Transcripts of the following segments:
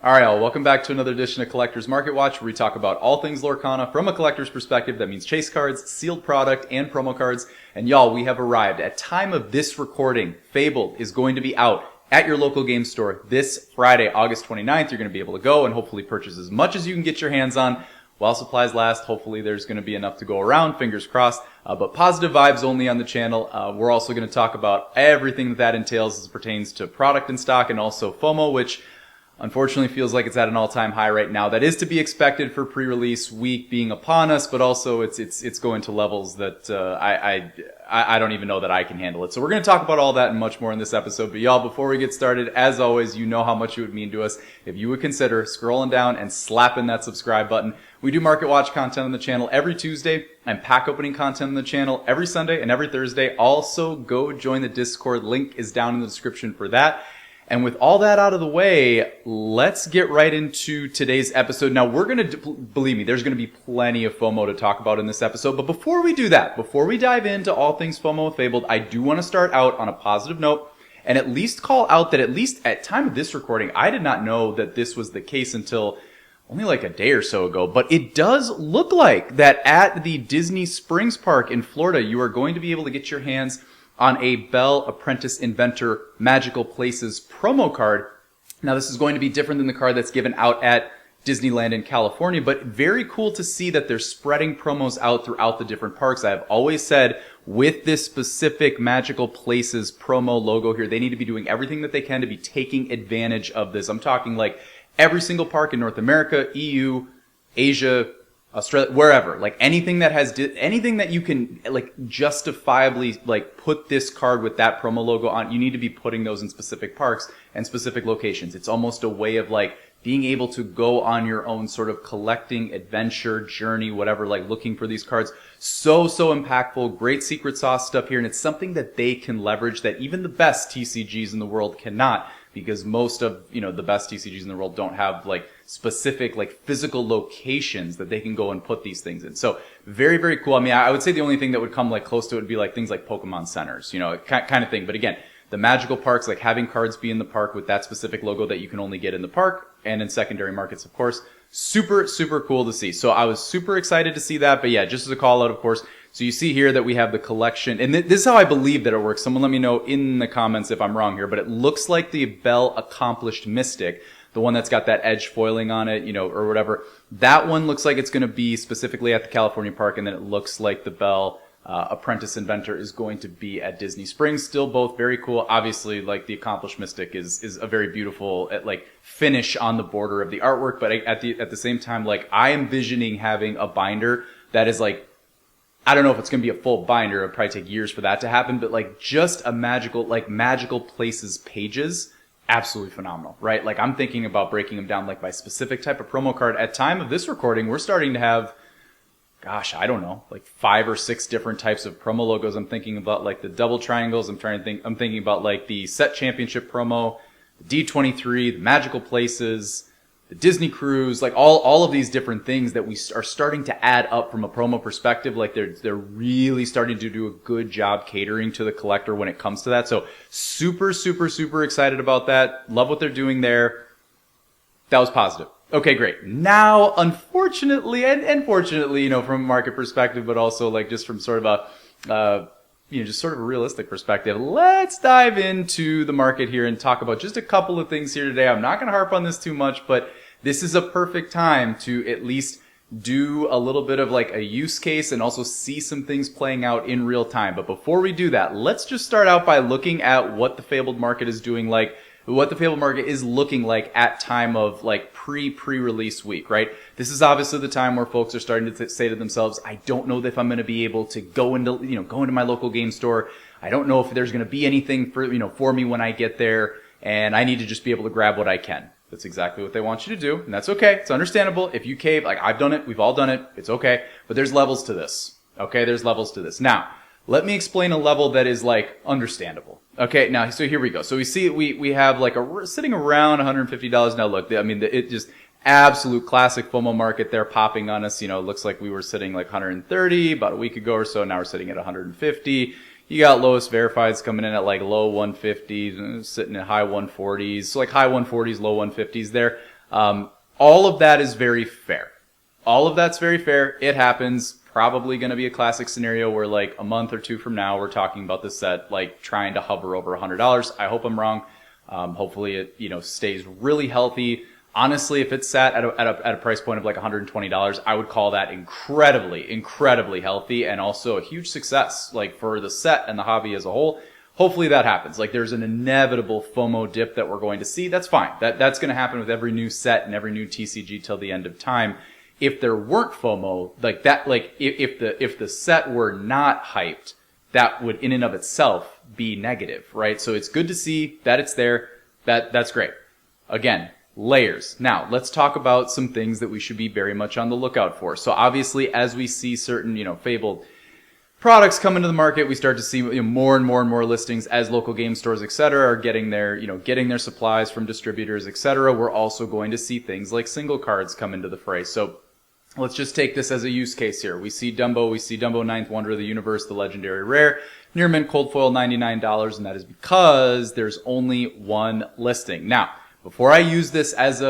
Alright, all, welcome back to another edition of Collector's Market Watch, where we talk about all things Lorcana from a collector's perspective. That means chase cards, sealed product, and promo cards. And y'all, we have arrived. At time of this recording, Fabled is going to be out at your local game store this Friday, August 29th. You're going to be able to go and hopefully purchase as much as you can get your hands on while supplies last. Hopefully there's going to be enough to go around, fingers crossed. But positive vibes only on the channel. We're also going to talk about everything that entails as it pertains to product in stock and also FOMO, which unfortunately feels like it's at an all-time high right now. That is to be expected for pre-release week being upon us, but also it's going to levels that I don't even know that I can handle it. So we're going to talk about all that and much more in this episode. But y'all, before we get started, as always, you know how much it would mean to us if you would consider scrolling down and slapping that subscribe button. We do Market Watch content on the channel every Tuesday and pack opening content on the channel every Sunday and every Thursday. Also, go join the Discord. Link is down in the description for that. And with all that out of the way, let's get right into today's episode. Now, we're going to, believe me, there's going to be plenty of FOMO to talk about in this episode. But before we do that, before we dive into all things FOMO with Fabled, I do want to start out on a positive note and at least call out that at least at time of this recording, I did not know that this was the case until only like a day or so ago. But it does look like that at the Disney Springs Park in Florida, you are going to be able to get your hands on a Belle Apprentice Inventor Magical Places promo card. Now, this is going to be different than the card that's given out at Disneyland in California, but very cool to see that they're spreading promos out throughout the different parks. I have always said with this specific Magical Places promo logo here, they need to be doing everything that they can to be taking advantage of this. I'm talking like every single park in North America, EU, Asia, Australia, wherever, like anything that has, anything that you can like justifiably like put this card with that promo logo on, you need to be putting those in specific parks and specific locations. It's almost a way of like being able to go on your own sort of collecting adventure journey, whatever, like looking for these cards. So impactful, great secret sauce stuff here. And it's something that they can leverage that even the best TCGs in the world cannot, because most of, the best TCGs in the world don't have like specific like physical locations that they can go and put these things in. So very cool. I mean, I would say the only thing that would come like close to it would be like things like Pokemon centers, kind of thing. But again, the magical parks, like having cards be in the park with that specific logo that you can only get in the park and in secondary markets, of course, super cool to see. So I was super excited to see that. But yeah, just as a call out, of course. So you see here that we have the collection, and this is how I believe that it works. Someone let me know in the comments if I'm wrong here, but it looks like the Belle Accomplished Mystic, the one that's got that edge foiling on it, or whatever. That one looks like it's going to be specifically at the California park, and then it looks like the Belle Apprentice Inventor is going to be at Disney Springs. Still both very cool. Obviously, like the Accomplished Mystic is a very beautiful like finish on the border of the artwork, but at the same time, like I am envisioning having a binder that is like, I don't know if it's going to be a full binder. It'll probably take years for that to happen, but like just a Magical Places pages, absolutely phenomenal, right? Like I'm thinking about breaking them down like by specific type of promo card. At time of this recording, we're starting to have, gosh, I don't know, like 5 or 6 different types of promo logos. I'm thinking about like the double triangles. I'm thinking about like the set championship promo, the D23, the Magical Places, the Disney Cruise, like all of these different things that we are starting to add up from a promo perspective. Like they're really starting to do a good job catering to the collector when it comes to that. So super excited about that. Love what they're doing there. That was positive. Okay, great. Now, unfortunately, and fortunately, from a market perspective, but also like just from sort of just sort of a realistic perspective, let's dive into the market here and talk about just a couple of things here today. I'm not going to harp on this too much, but this is a perfect time to at least do a little bit of like a use case and also see some things playing out in real time. But before we do that, let's just start out by looking at what the Fabled market is doing, like what the Fabled market is looking like at time of like pre-release week, right? This is obviously the time where folks are starting to say to themselves, I don't know if I'm going to be able to go into my local game store. I don't know if there's going to be anything for me when I get there, and I need to just be able to grab what I can. That's exactly what they want you to do, and that's okay. It's understandable. If you cave, like I've done it, we've all done it, it's okay. But there's levels to this, okay? There's levels to this. Now, let me explain a level that is like understandable. Okay, now, so here we go. So we see we have like sitting around $150. Now look, I mean, it just absolute classic FOMO market there popping on us. It looks like we were sitting like 130 about a week ago or so. Now we're sitting at 150. You got lowest verifieds coming in at like low 150s, sitting at high 140s. So like high 140s, low 150s there. All of that is very fair. All of that's very fair. It happens. Probably going to be a classic scenario where like a month or two from now, we're talking about this set, like trying to hover over $100. I hope I'm wrong. Hopefully it, stays really healthy. Honestly, if it's sat at a price point of like $120, I would call that incredibly healthy and also a huge success, like for the set and the hobby as a whole. Hopefully that happens. Like there's an inevitable FOMO dip that we're going to see. That's fine. That's going to happen with every new set and every new TCG till the end of time. If there weren't FOMO, like that, like if the set were not hyped, that would in and of itself be negative, right? So it's good to see that it's there. That's great. Again, layers. Now, let's talk about some things that we should be very much on the lookout for. So obviously, as we see certain, fabled products come into the market, we start to see more and more listings as local game stores, etc., are getting their supplies from distributors, etc. We're also going to see things like single cards come into the fray. So let's just take this as a use case here. We see Dumbo Ninth Wonder of the Universe, the Legendary Rare, near mint cold foil $99, and that is because there's only one listing. Now, before I use this as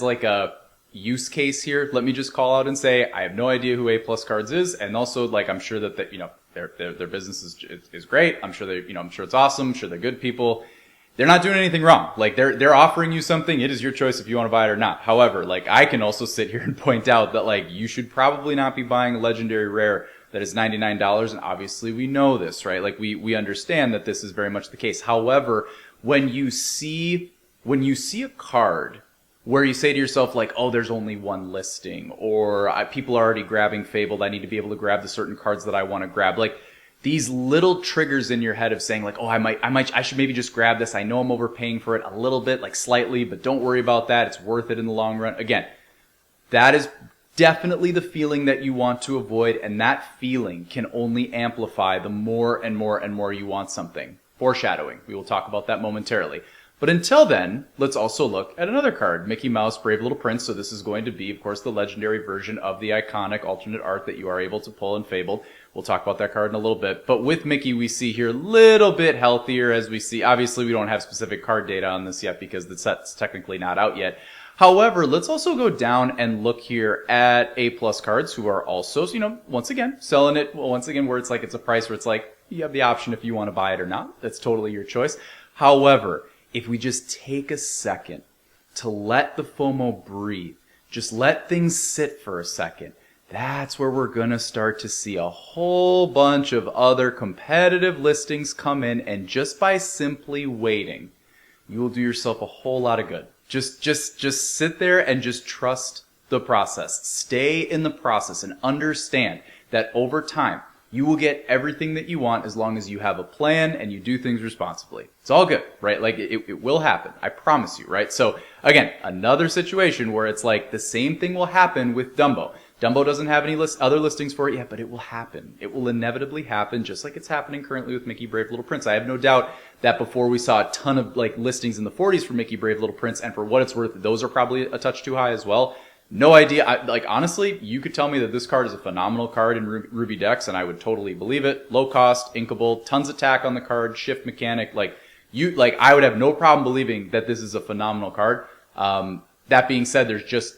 like a use case here, let me just call out and say I have no idea who A+ Cards is, and also like I'm sure that their business is great. I'm sure I'm sure it's awesome. I'm sure they're good people. They're not doing anything wrong. Like they're offering you something. It is your choice if you want to buy it or not. However, like I can also sit here and point out that like you should probably not be buying a Legendary Rare that is $99, and obviously we know this, right? Like we understand that this is very much the case. However, when you see a card where you say to yourself like, oh, there's only one listing, or people are already grabbing Fabled, I need to be able to grab the certain cards that I want to grab. Like these little triggers in your head of saying like, oh, I should maybe just grab this. I know I'm overpaying for it a little bit, like slightly, but don't worry about that. It's worth it in the long run. Again, that is definitely the feeling that you want to avoid, and that feeling can only amplify the more and more you want something. Foreshadowing. We will talk about that momentarily. But until then, let's also look at another card, Mickey Mouse Brave Little Prince. So this is going to be, of course, the legendary version of the iconic alternate art that you are able to pull in Fabled. We'll talk about that card in a little bit. But with Mickey, we see here a little bit healthier as we see. Obviously, we don't have specific card data on this yet because the set's technically not out yet. However, let's also go down and look here at A+ Cards, who are also, once again, selling it, once again, where it's like it's a price where it's like, you have the option if you want to buy it or not. That's totally your choice. However, if we just take a second to let the FOMO breathe, just let things sit for a second, that's where we're going to start to see a whole bunch of other competitive listings come in, and just by simply waiting, you will do yourself a whole lot of good. Just sit there and just trust the process. Stay in the process and understand that over time, you will get everything that you want as long as you have a plan and you do things responsibly. It's all good, right? Like it will happen. I promise you, right? So again, another situation where it's like the same thing will happen with Dumbo. Dumbo doesn't have any other listings for it yet, but it will happen. It will inevitably happen, just like it's happening currently with Mickey Brave Little Prince. I have no doubt that before we saw a ton of like listings in the 40s for Mickey Brave Little Prince, and for what it's worth, those are probably a touch too high as well. No idea. Honestly, you could tell me that this card is a phenomenal card in Ruby decks, and I would totally believe it. Low cost, inkable, tons attack on the card, shift mechanic. I would have no problem believing that this is a phenomenal card. That being said, there's just,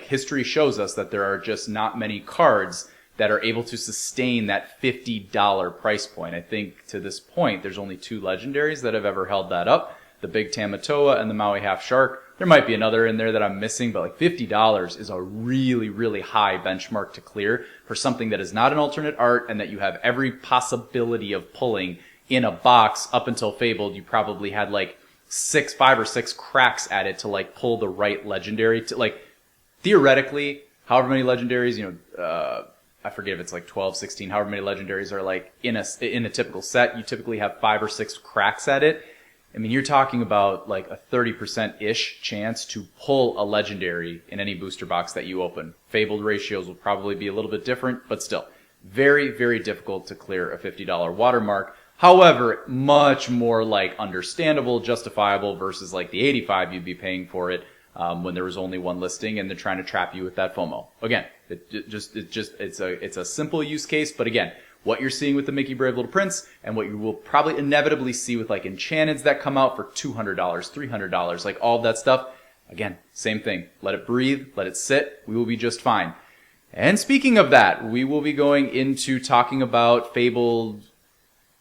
history shows us that there are just not many cards that are able to sustain that $50 price point. I think to this point, there's only two legendaries that have ever held that up. The Big Tamatoa and the Maui Half Shark. There might be another in there that I'm missing, but like $50 is a really, really high benchmark to clear for something that is not an alternate art and that you have every possibility of pulling in a box. Up until Fabled, you probably had like 5 or 6 cracks at it to like pull the right legendary to like theoretically, however many legendaries, I forget if it's like 12, 16, however many legendaries are like in a typical set, you typically have 5 or 6 cracks at it. I mean, you're talking about like a 30%-ish chance to pull a legendary in any booster box that you open. Fabled ratios will probably be a little bit different, but still, very, very difficult to clear a $50 watermark. However, much more like understandable, justifiable versus like the $85 you'd be paying for it when there was only one listing and they're trying to trap you with that FOMO. Again, it's a simple use case, but again, what you're seeing with the Mickey Brave Little Prince and what you will probably inevitably see with like Enchanteds that come out for $200, $300, like all of that stuff, Again, same thing. Let it breathe, let it sit, we will be just fine. And speaking of that, we will be going into talking about fabled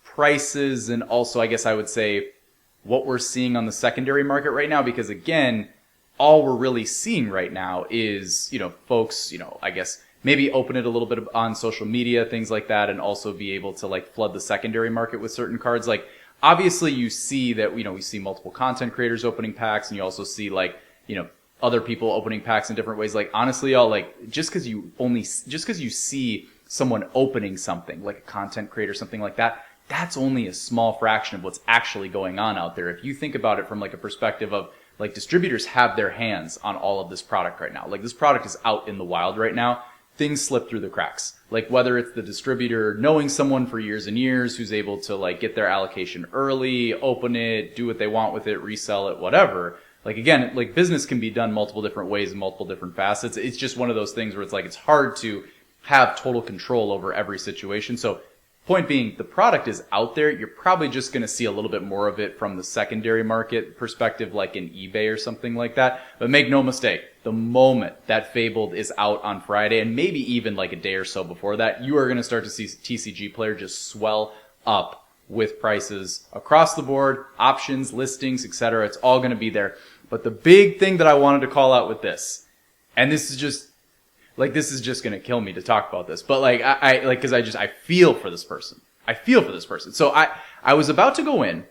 prices and also, I guess I would say, what we're seeing on the secondary market right now, because again, all we're really seeing right now is, folks, I guess maybe open it a little bit on social media, things like that, and also be able to like flood the secondary market with certain cards. Like, obviously you see that, we see multiple content creators opening packs, and you also see like, other people opening packs in different ways. Like, honestly, y'all, like, just cause you see someone opening something, like a content creator, something like that, that's only a small fraction of what's actually going on out there. If you think about it from like a perspective of, like, distributors have their hands on all of this product right now. Like, this product is out in the wild right now. Things slip through the cracks. Like, whether it's the distributor knowing someone for years and years who's able to like get their allocation early, open it, do what they want with it, resell it, whatever. Like, again, like, business can be done multiple different ways in multiple different facets. It's just one of those things where it's like, it's hard to have total control over every situation. So, point being, the product is out there. You're probably just going to see a little bit more of it from the secondary market perspective, like in eBay or something like that. But make no mistake, the moment that Fabled is out on Friday, and maybe even like a day or so before that, you are going to start to see TCG Player just swell up with prices across the board, options, listings, etc. It's all going to be there. But the big thing that I wanted to call out with this, and this is just going to kill me to talk about this, but like, I feel for this person. So I was about to go in,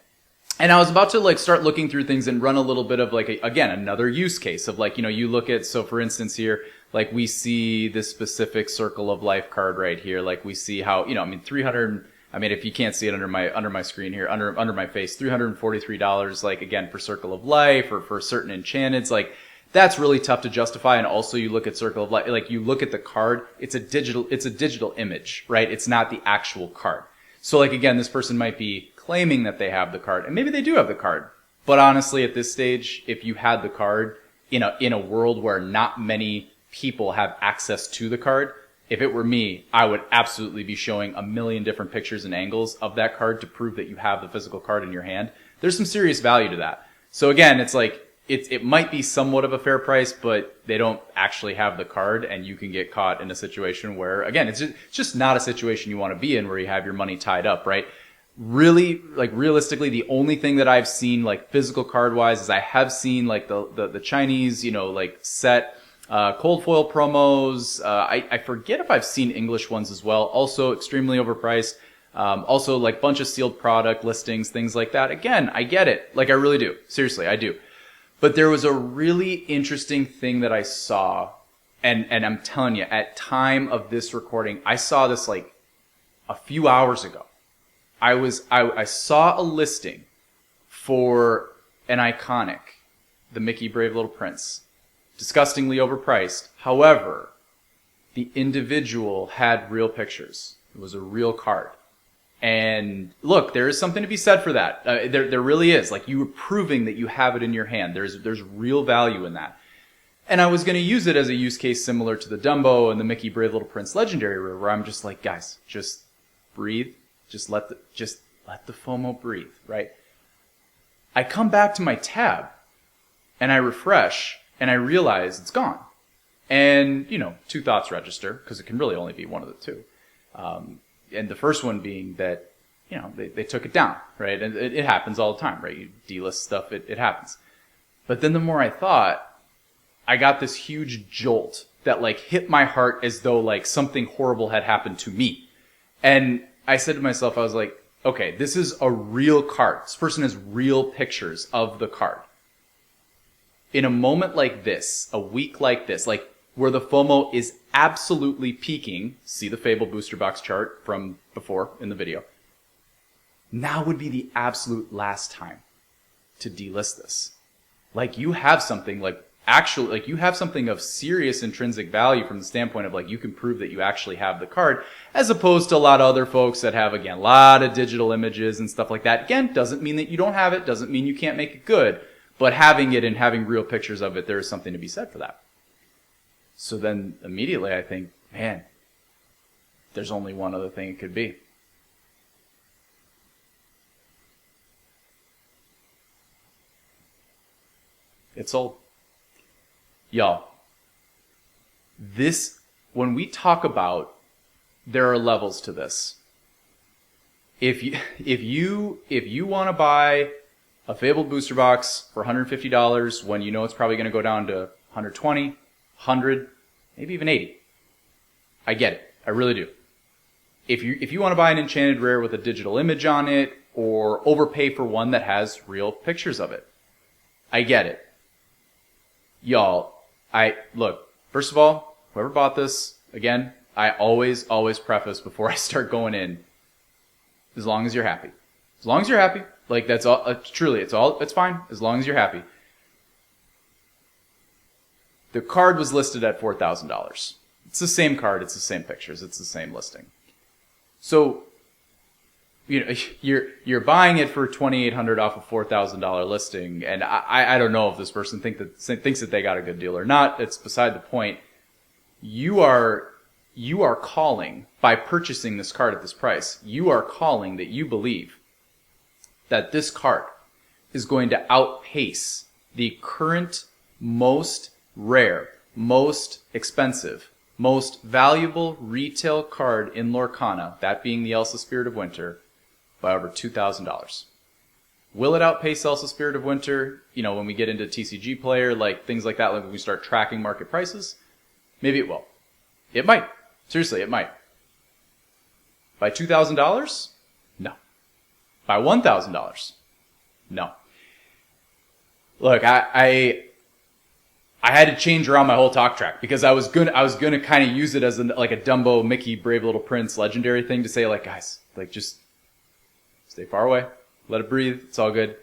and I was about to like start looking through things and run a little bit of like, again, another use case of like, you look at, so for instance here, like we see this specific Circle of Life card right here. Like we see how, 300, if you can't see it under my screen here, under my face, $343, like again, for Circle of Life or for certain enchanteds, like that's really tough to justify. And also you look at Circle of Life, like you look at the card, it's a digital image, right? It's not the actual card. So like again, this person might be claiming that they have the card, and maybe they do have the card. But honestly, at this stage, if you had the card in a world where not many people have access to the card, if it were me, I would absolutely be showing a million different pictures and angles of that card to prove that you have the physical card in your hand. There's some serious value to that. So again, it's like, it might be somewhat of a fair price, but they don't actually have the card, and you can get caught in a situation where, again, it's just not a situation you want to be in where you have your money tied up, right? Really, like realistically, the only thing that I've seen like physical card wise is I have seen like the Chinese, like set cold foil promos. I forget if I've seen English ones as well. Also extremely overpriced. Also like bunch of sealed product listings, things like that. Again, I get it. Like I really do. Seriously, I do. But there was a really interesting thing that I saw, and I'm telling you, at time of this recording, I saw this like a few hours ago. I saw a listing for an iconic, the Mickey Brave Little Prince. Disgustingly overpriced. However, the individual had real pictures. It was a real card. And look, there is something to be said for that. There really is. Like, you are proving that you have it in your hand. There's real value in that. And I was going to use it as a use case similar to the Dumbo and the Mickey Brave Little Prince Legendary Rare, where I'm just like, guys, just breathe. Just let the FOMO breathe, right? I come back to my tab and I refresh and I realize it's gone. And, two thoughts register, because it can really only be one of the two. And the first one being that, they took it down, right? And it happens all the time, right? You delist stuff, it happens. But then the more I thought, I got this huge jolt that like hit my heart as though like something horrible had happened to me. And I said to myself, I was like, okay, this is a real card. This person has real pictures of the card. In a moment like this, a week like this, like where the FOMO is absolutely peaking, see the Fable booster box chart from before in the video, now would be the absolute last time to delist this. Like you have something you have something of serious intrinsic value from the standpoint of like you can prove that you actually have the card, as opposed to a lot of other folks that have, again, a lot of digital images and stuff like that. Again, doesn't mean that you don't have it, doesn't mean you can't make it good, but having it and having real pictures of it, there is something to be said for that. So then immediately I think, man, there's only one other thing it could be. It's sold. Y'all, when we talk about, there are levels to this. If you want to buy a Fabled booster box for $150 when you know it's probably going to go down to 120, 100, maybe even 80, I get it. I really do. If you want to buy an enchanted rare with a digital image on it, or overpay for one that has real pictures of it, I get it. Y'all, look, first of all, whoever bought this, again, I always preface before I start going in, as long as you're happy. As long as you're happy. Like, that's all, truly, it's fine, as long as you're happy. The card was listed at $4,000. It's the same card, it's the same pictures, it's the same listing. So, you're buying it for $2,800 off a $4,000 listing, and I don't know if this person thinks that they got a good deal or not. It's beside the point. You are calling, by purchasing this card at this price, you are calling that you believe that this card is going to outpace the current most rare, most expensive, most valuable retail card in Lorcana, that being the Elsa Spirit of Winter, by over $2,000. Will it outpace Elsa Spirit of Winter, when we get into TCG Player, like things like that, like when we start tracking market prices? Maybe it will. It might. Seriously, it might. By $2,000? No. By $1,000? No. Look, I had to change around my whole talk track because I was gonna kind of use it as a Dumbo, Mickey, Brave Little Prince legendary thing to say, like, guys, like, just stay far away, let it breathe, it's all good.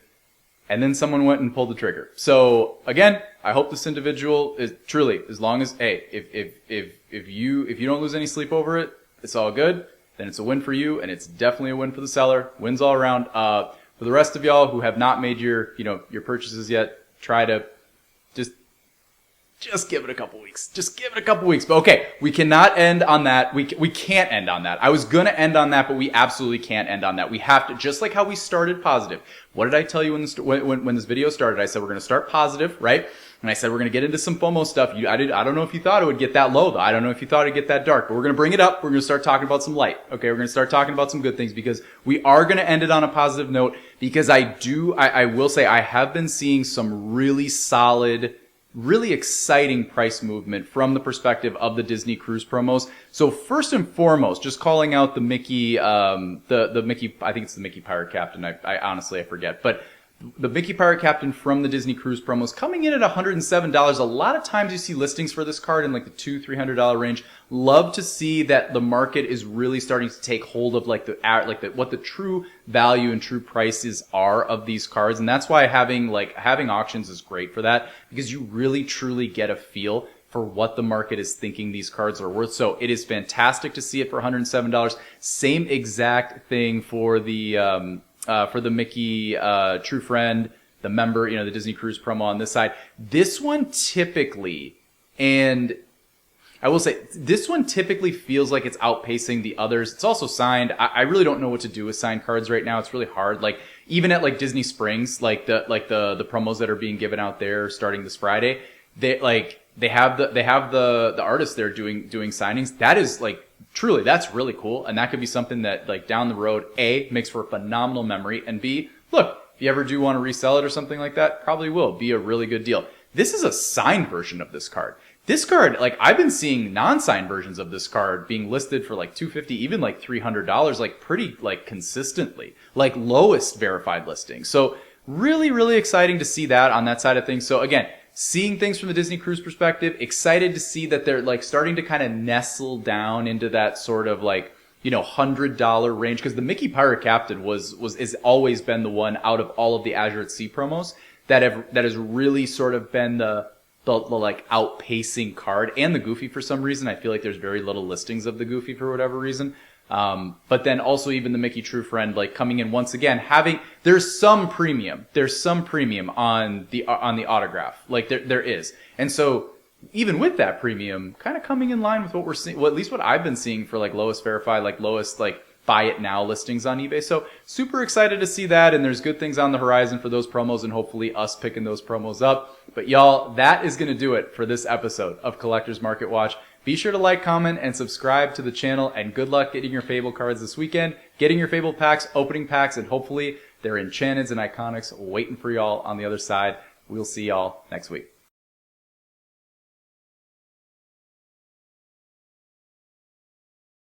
And then someone went and pulled the trigger. So again, I hope this individual is truly, as long as, hey, if you don't lose any sleep over it, it's all good. Then it's a win for you, and it's definitely a win for the seller. Wins all around. For the rest of y'all who have not made your purchases yet, try to just give it a couple weeks. Just give it a couple weeks. But okay, we cannot end on that. We can't end on that. I was going to end on that, but we absolutely can't end on that. We have to, just like how we started positive. What did I tell you when this video started? I said we're going to start positive, right? And I said we're going to get into some FOMO stuff. I don't know if you thought it would get that low, though. I don't know if you thought it'd get that dark, but we're going to bring it up. We're going to start talking about some light. Okay, we're going to start talking about some good things because we are going to end it on a positive note because I will say I have been seeing some really solid, really exciting price movement from the perspective of the Disney Cruise promos. So first and foremost, just calling out the Mickey, the Mickey, I think it's the Mickey Pirate Captain. I honestly, I forget, but the Mickey Pirate Captain from the Disney Cruise promos coming in at $107. A lot of times you see listings for this card in like the $200-$300 range. Love to see that the market is really starting to take hold of what the true value and true prices are of these cards. And that's why having auctions is great for that, because you really truly get a feel for what the market is thinking these cards are worth. So it is fantastic to see it for $107. Same exact thing for the Mickey True Friend, the member, the Disney Cruise promo on this side. This one typically, and I will say, this one typically feels like it's outpacing the others. It's also signed. I really don't know what to do with signed cards right now. It's really hard. Like, even at like Disney Springs, the promos that are being given out there starting this Friday, they have the artists there doing signings. That is truly, that's really cool. And that could be something that down the road, A, makes for a phenomenal memory, and B, look, if you ever do want to resell it or something like that, probably will be a really good deal. This is a signed version of this card. This card, I've been seeing non-signed versions of this card being listed for $250, even $300, pretty consistently, lowest verified listing. So really, really exciting to see that on that side of things. So again, seeing things from the Disney Cruise perspective, excited to see that they're starting to kind of nestle down into that sort of $100 range, because the Mickey Pirate Captain has always been the one out of all of the Azure at Sea promos that has really sort of been the outpacing card, and the Goofy for some reason. I feel like there's very little listings of the Goofy for whatever reason. But then also even the Mickey True Friend, coming in once again, there's some premium on the autograph. There is. And so even with that premium kind of coming in line with what we're seeing, well, at least what I've been seeing for lowest verified, lowest buy it now listings on eBay. So super excited to see that, and there's good things on the horizon for those promos and hopefully us picking those promos up. But y'all, that is going to do it for this episode of Collector's Market Watch. Be sure to like, comment, and subscribe to the channel, and good luck getting your Fable cards this weekend, getting your Fable packs, opening packs, and hopefully they're enchanteds and iconics waiting for y'all on the other side. We'll see y'all next week.